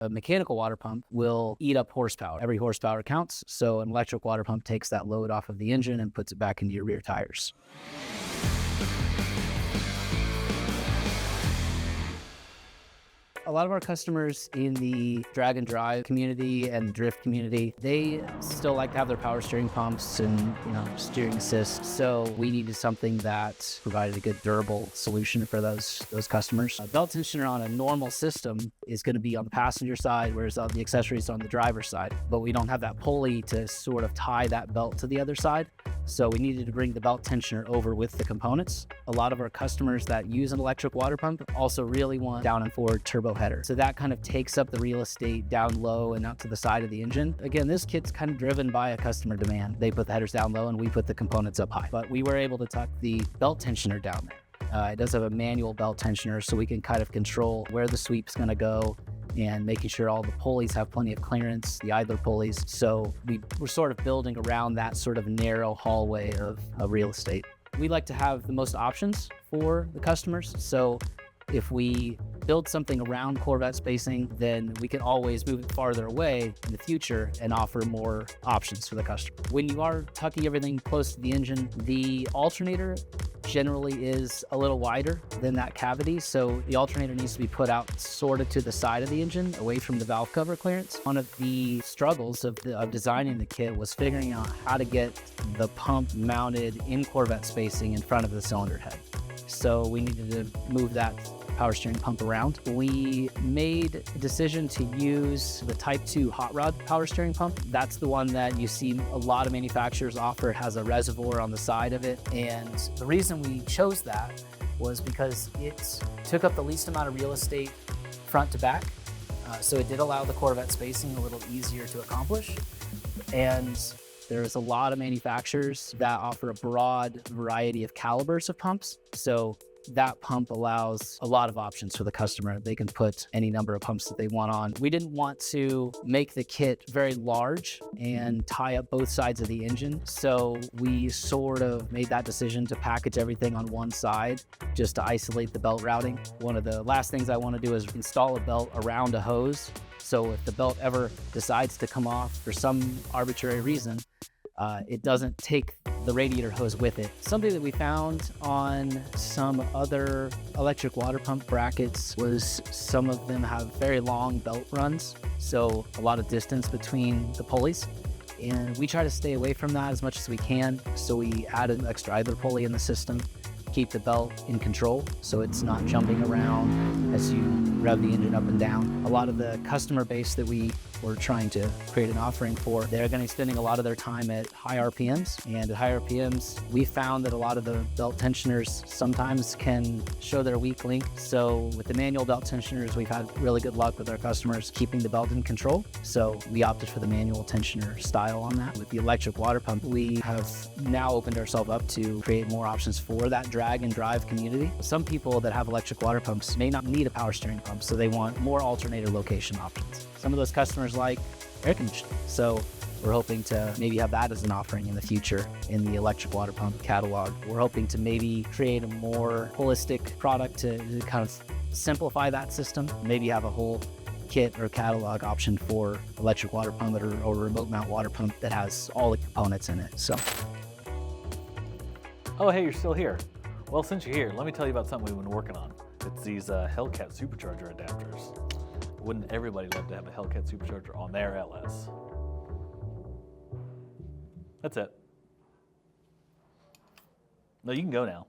A mechanical water pump will eat up horsepower. Every horsepower counts, so an electric water pump takes that load off of the engine and puts it back into your rear tires. A lot of our customers in the drag and drive community and drift community, they still like to have their power steering pumps and, steering assist. So we needed something that provided a good durable solution for those customers. A belt tensioner on a normal system is going to be on the passenger side, whereas all the accessories are on the driver's side. But we don't have that pulley to sort of tie that belt to the other side. So we needed to bring the belt tensioner over with the components. A lot of our customers that use an electric water pump also really want down and forward turbo header. So that kind of takes up the real estate down low and out to the side of the engine. Again, this kit's kind of driven by a customer demand. They put the headers down low and we put the components up high. But we were able to tuck the belt tensioner down there. It does have a manual belt tensioner, so we can kind of control where the sweep's going to go and making sure all the pulleys have plenty of clearance, the idler pulleys. So we're sort of building around that sort of narrow hallway of real estate. We like to have the most options for the customers. So if we build something around Corvette spacing, then we can always move it farther away in the future and offer more options for the customer. When you are tucking everything close to the engine, the alternator generally is a little wider than that cavity, so the alternator needs to be put out sort of to the side of the engine, away from the valve cover clearance. One of the struggles of designing the kit was figuring out how to get the pump mounted in Corvette spacing in front of the cylinder head. So we needed to move that power steering pump around. We made a decision to use the Type 2 hot rod power steering pump. That's the one that you see a lot of manufacturers offer. It has a reservoir on the side of it. And the reason we chose that was because it took up the least amount of real estate front to back. So it did allow the Corvette spacing a little easier to accomplish. And there's a lot of manufacturers that offer a broad variety of calibers of pumps. So that pump allows a lot of options for the customer. They can put any number of pumps that they want on. We didn't want to make the kit very large and tie up both sides of the engine. So we sort of made that decision to package everything on one side just to isolate the belt routing. One of the last things I want to do is install a belt around a hose. So if the belt ever decides to come off for some arbitrary reason, it doesn't take the radiator hose with it. Something that we found on some other electric water pump brackets was some of them have very long belt runs, so a lot of distance between the pulleys. And we try to stay away from that as much as we can. So we added an extra idler pulley in the system, keep the belt in control so it's not jumping around as you rev the engine up and down. A lot of the customer base that we were trying to create an offering for, they're going to be spending a lot of their time at high RPMs. And at high RPMs, we found that a lot of the belt tensioners sometimes can show their weak link. So with the manual belt tensioners, we've had really good luck with our customers keeping the belt in control. So we opted for the manual tensioner style on that. With the electric water pump, we have now opened ourselves up to create more options for that drag and drive community. Some people that have electric water pumps may not need a power steering pump, so they want more alternator location options. Some of those customers like air conditioning. So we're hoping to maybe have that as an offering in the future in the electric water pump catalog. We're hoping to maybe create a more holistic product to kind of simplify that system, maybe have a whole kit or catalog option for electric water pump or remote mount water pump that has all the components in it. So. Oh, hey, you're still here. Well, since you're here, let me tell you about something we've been working on. It's these Hellcat supercharger adapters. Wouldn't everybody love to have a Hellcat supercharger on their LS? That's it. No, you can go now.